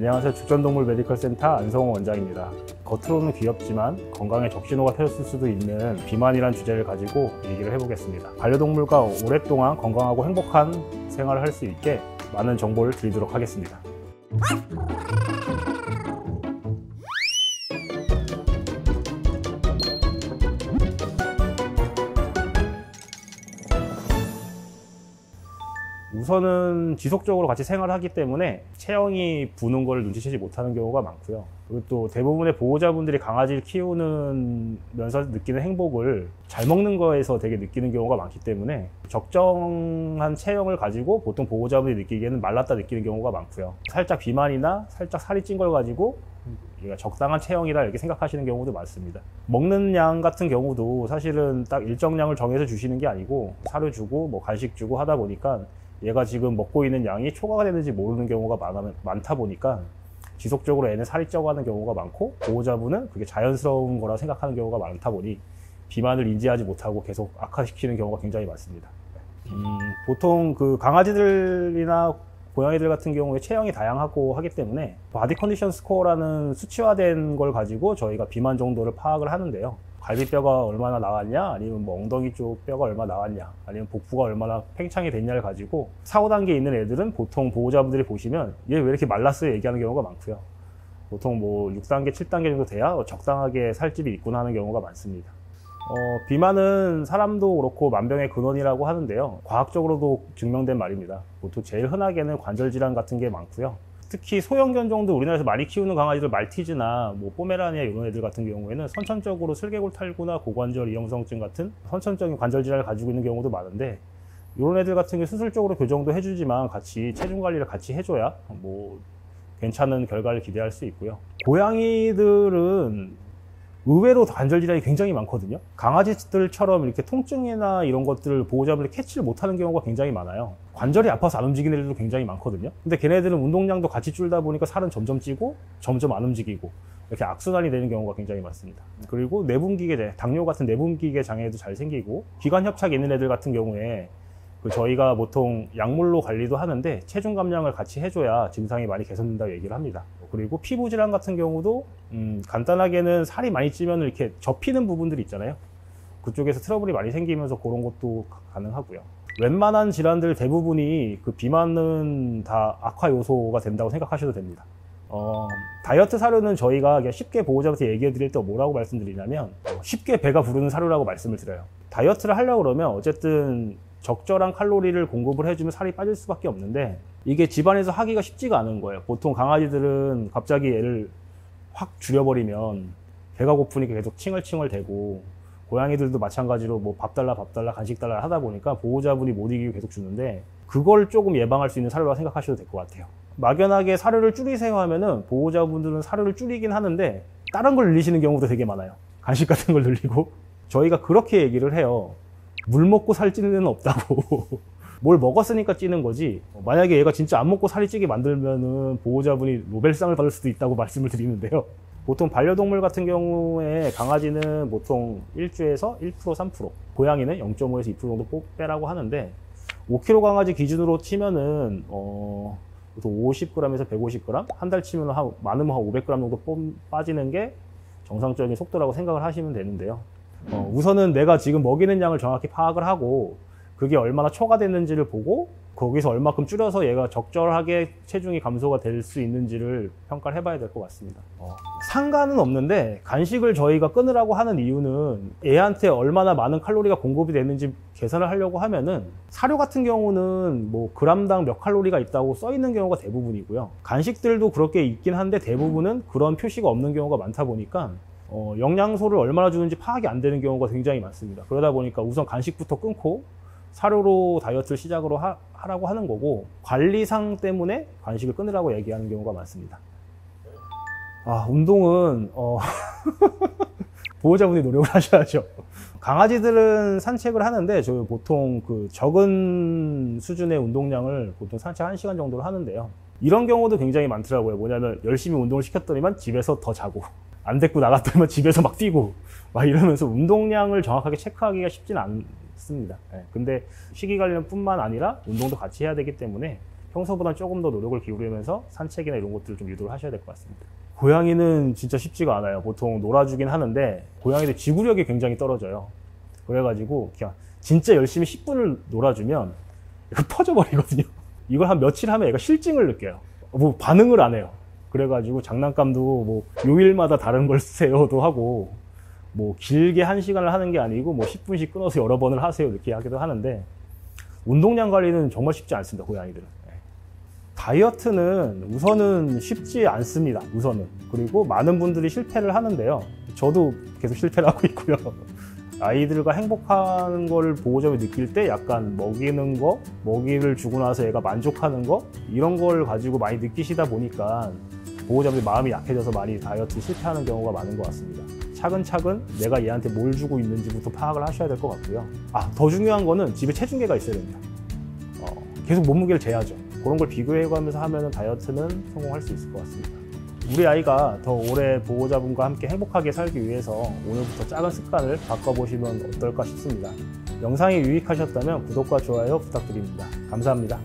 안녕하세요. 죽전동물 메디컬 센터 안성호 원장입니다. 겉으로는 귀엽지만 건강에 적신호가 펴졌을 수도 있는 비만이란 주제를 가지고 얘기를 해보겠습니다. 반려동물과 오랫동안 건강하고 행복한 생활을 할 수 있게 많은 정보를 드리도록 하겠습니다. 우선은 지속적으로 같이 생활하기 때문에 체형이 부는 걸 눈치채지 못하는 경우가 많고요. 그리고 또 대부분의 보호자분들이 강아지를 키우면서 느끼는 행복을 잘 먹는 거에서 되게 느끼는 경우가 많기 때문에 적정한 체형을 가지고 보통 보호자분들이 느끼기에는 말랐다 느끼는 경우가 많고요. 살짝 비만이나 살짝 살이 찐 걸 가지고 적당한 체형이다 이렇게 생각하시는 경우도 많습니다. 먹는 양 같은 경우도 사실은 딱 일정량을 정해서 주시는 게 아니고 사료 주고 뭐 간식 주고 하다 보니까 얘가 지금 먹고 있는 양이 초과가 되는지 모르는 경우가 많다 보니까 지속적으로 애는 살이 쪄가는 경우가 많고 보호자분은 그게 자연스러운 거라 생각하는 경우가 많다 보니 비만을 인지하지 못하고 계속 악화시키는 경우가 굉장히 많습니다. 보통 그 강아지들이나 고양이들 같은 경우에 체형이 다양하고 하기 때문에 바디 컨디션 스코어라는 수치화된 걸 가지고 저희가 비만 정도를 파악을 하는데요. 갈비뼈가 얼마나 나왔냐, 아니면 뭐 엉덩이 쪽 뼈가 얼마나 나왔냐, 아니면 복부가 얼마나 팽창이 됐냐를 가지고 4, 5단계에 있는 애들은 보통 보호자분들이 보시면 얘 왜 이렇게 말랐어요 얘기하는 경우가 많고요. 보통 뭐 6단계, 7단계 정도 돼야 적당하게 살집이 있구나 하는 경우가 많습니다. 비만은 사람도 그렇고 만병의 근원이라고 하는데요. 과학적으로도 증명된 말입니다. 보통 제일 흔하게는 관절 질환 같은 게 많고요. 특히 소형견 정도 우리나라에서 많이 키우는 강아지들 말티즈나 뭐 포메라니아 이런 애들 같은 경우에는 선천적으로 슬개골 탈구나 고관절 이형성증 같은 선천적인 관절 질환을 가지고 있는 경우도 많은데 이런 애들 같은 경우 수술적으로 교정도 해주지만 같이 체중 관리를 같이 해줘야 뭐 괜찮은 결과를 기대할 수 있고요. 고양이들은 의외로 관절 질환이 굉장히 많거든요. 강아지들처럼 이렇게 통증이나 이런 것들을 보호자분들이 캐치를 못하는 경우가 굉장히 많아요. 관절이 아파서 안 움직이는 애들도 굉장히 많거든요. 근데 걔네들은 운동량도 같이 줄다 보니까 살은 점점 찌고 점점 안 움직이고 이렇게 악순환이 되는 경우가 굉장히 많습니다. 그리고 내분기계, 당뇨 같은 내분기계 장애도 잘 생기고 기관 협착이 있는 애들 같은 경우에 저희가 보통 약물로 관리도 하는데 체중 감량을 같이 해줘야 증상이 많이 개선된다고 얘기를 합니다. 그리고 피부 질환 같은 경우도 간단하게는 살이 많이 찌면 이렇게 접히는 부분들이 있잖아요. 그쪽에서 트러블이 많이 생기면서 그런 것도 가능하고요. 웬만한 질환들 대부분이 그 비만은 다 악화 요소가 된다고 생각하셔도 됩니다. 다이어트 사료는 저희가 그냥 쉽게 보호자한테 얘기해 드릴 때 뭐라고 말씀드리냐면 쉽게 배가 부르는 사료라고 말씀을 드려요. 다이어트를 하려고 그러면 어쨌든 적절한 칼로리를 공급을 해주면 살이 빠질 수밖에 없는데 이게 집안에서 하기가 쉽지가 않은 거예요. 보통 강아지들은 갑자기 애를 확 줄여버리면 배가 고프니까 계속 칭얼칭얼 대고 고양이들도 마찬가지로 뭐 밥 달라 간식 달라 하다 보니까 보호자분이 못 이기고 계속 주는데 그걸 조금 예방할 수 있는 사료라고 생각하셔도 될 것 같아요. 막연하게 사료를 줄이세요 하면은 보호자분들은 사료를 줄이긴 하는데 다른 걸 늘리시는 경우도 되게 많아요. 간식 같은 걸 늘리고 저희가 그렇게 얘기를 해요. 물 먹고 살찌는 애는 없다고. 뭘 먹었으니까 찌는 거지. 만약에 얘가 진짜 안 먹고 살이 찌게 만들면은 보호자분이 노벨상을 받을 수도 있다고 말씀을 드리는데요. 보통 반려동물 같은 경우에 강아지는 보통 1주에서 1%, 3%, 고양이는 0.5에서 2% 정도 빼라고 하는데 5kg 강아지 기준으로 치면은 보통 50g에서 150g, 한 달 치면 많으면 한 500g 정도 빠지는 게 정상적인 속도라고 생각을 하시면 되는데요. 우선은 내가 지금 먹이는 양을 정확히 파악을 하고 그게 얼마나 초과됐는지를 보고 거기서 얼마큼 줄여서 얘가 적절하게 체중이 감소가 될 수 있는지를 평가를 해봐야 될 것 같습니다. 상관은 없는데 간식을 저희가 끊으라고 하는 이유는 애한테 얼마나 많은 칼로리가 공급이 되는지 계산을 하려고 하면은 사료 같은 경우는 뭐 그람당 몇 칼로리가 있다고 써 있는 경우가 대부분이고요. 간식들도 그렇게 있긴 한데 대부분은 그런 표시가 없는 경우가 많다 보니까 영양소를 얼마나 주는지 파악이 안 되는 경우가 굉장히 많습니다. 그러다 보니까 우선 간식부터 끊고 사료로 다이어트를 시작으로 하라고 하는 거고 관리상 때문에 간식을 끊으라고 얘기하는 경우가 많습니다. 운동은 보호자분이 노력을 하셔야죠. 강아지들은 산책을 하는데 저희 보통 그 적은 수준의 운동량을 보통 산책 1시간 정도를 하는데요. 이런 경우도 굉장히 많더라고요. 뭐냐면 열심히 운동을 시켰더니만 집에서 더 자고 안 데리고 나갔더니만 집에서 막 뛰고 막 이러면서 운동량을 정확하게 체크하기가 쉽진 않습니다. 근데 식이관리뿐만 아니라 운동도 같이 해야 되기 때문에 평소보다 조금 더 노력을 기울이면서 산책이나 이런 것들을 좀 유도를 하셔야 될 것 같습니다. 고양이는 진짜 쉽지가 않아요. 보통 놀아주긴 하는데 고양이들 지구력이 굉장히 떨어져요. 그래가지고 그냥 진짜 열심히 10분을 놀아주면 이거 퍼져버리거든요. 이걸 한 며칠 하면 얘가 실증을 느껴요. 뭐 반응을 안 해요. 그래가지고 장난감도 뭐 요일마다 다른 걸 쓰세요도 하고, 뭐 길게 1시간을 하는 게 아니고 뭐 10분씩 끊어서 여러 번을 하세요 이렇게 하기도 하는데, 운동량 관리는 정말 쉽지 않습니다, 고양이들은. 다이어트는 우선은 쉽지 않습니다, 우선은. 그리고 많은 분들이 실패를 하는데요. 저도 계속 실패를 하고 있고요. 아이들과 행복한 걸 보호자분이 느낄 때 약간 먹이는 거, 먹이를 주고 나서 얘가 만족하는 거, 이런 걸 가지고 많이 느끼시다 보니까 보호자분이 마음이 약해져서 많이 다이어트 실패하는 경우가 많은 것 같습니다. 차근차근 내가 얘한테 뭘 주고 있는지부터 파악을 하셔야 될 것 같고요. 더 중요한 거는 집에 체중계가 있어야 됩니다. 계속 몸무게를 재야죠. 그런 걸 비교해가면서 하면 다이어트는 성공할 수 있을 것 같습니다. 우리 아이가 더 오래 보호자분과 함께 행복하게 살기 위해서 오늘부터 작은 습관을 바꿔보시면 어떨까 싶습니다. 영상이 유익하셨다면 구독과 좋아요 부탁드립니다. 감사합니다.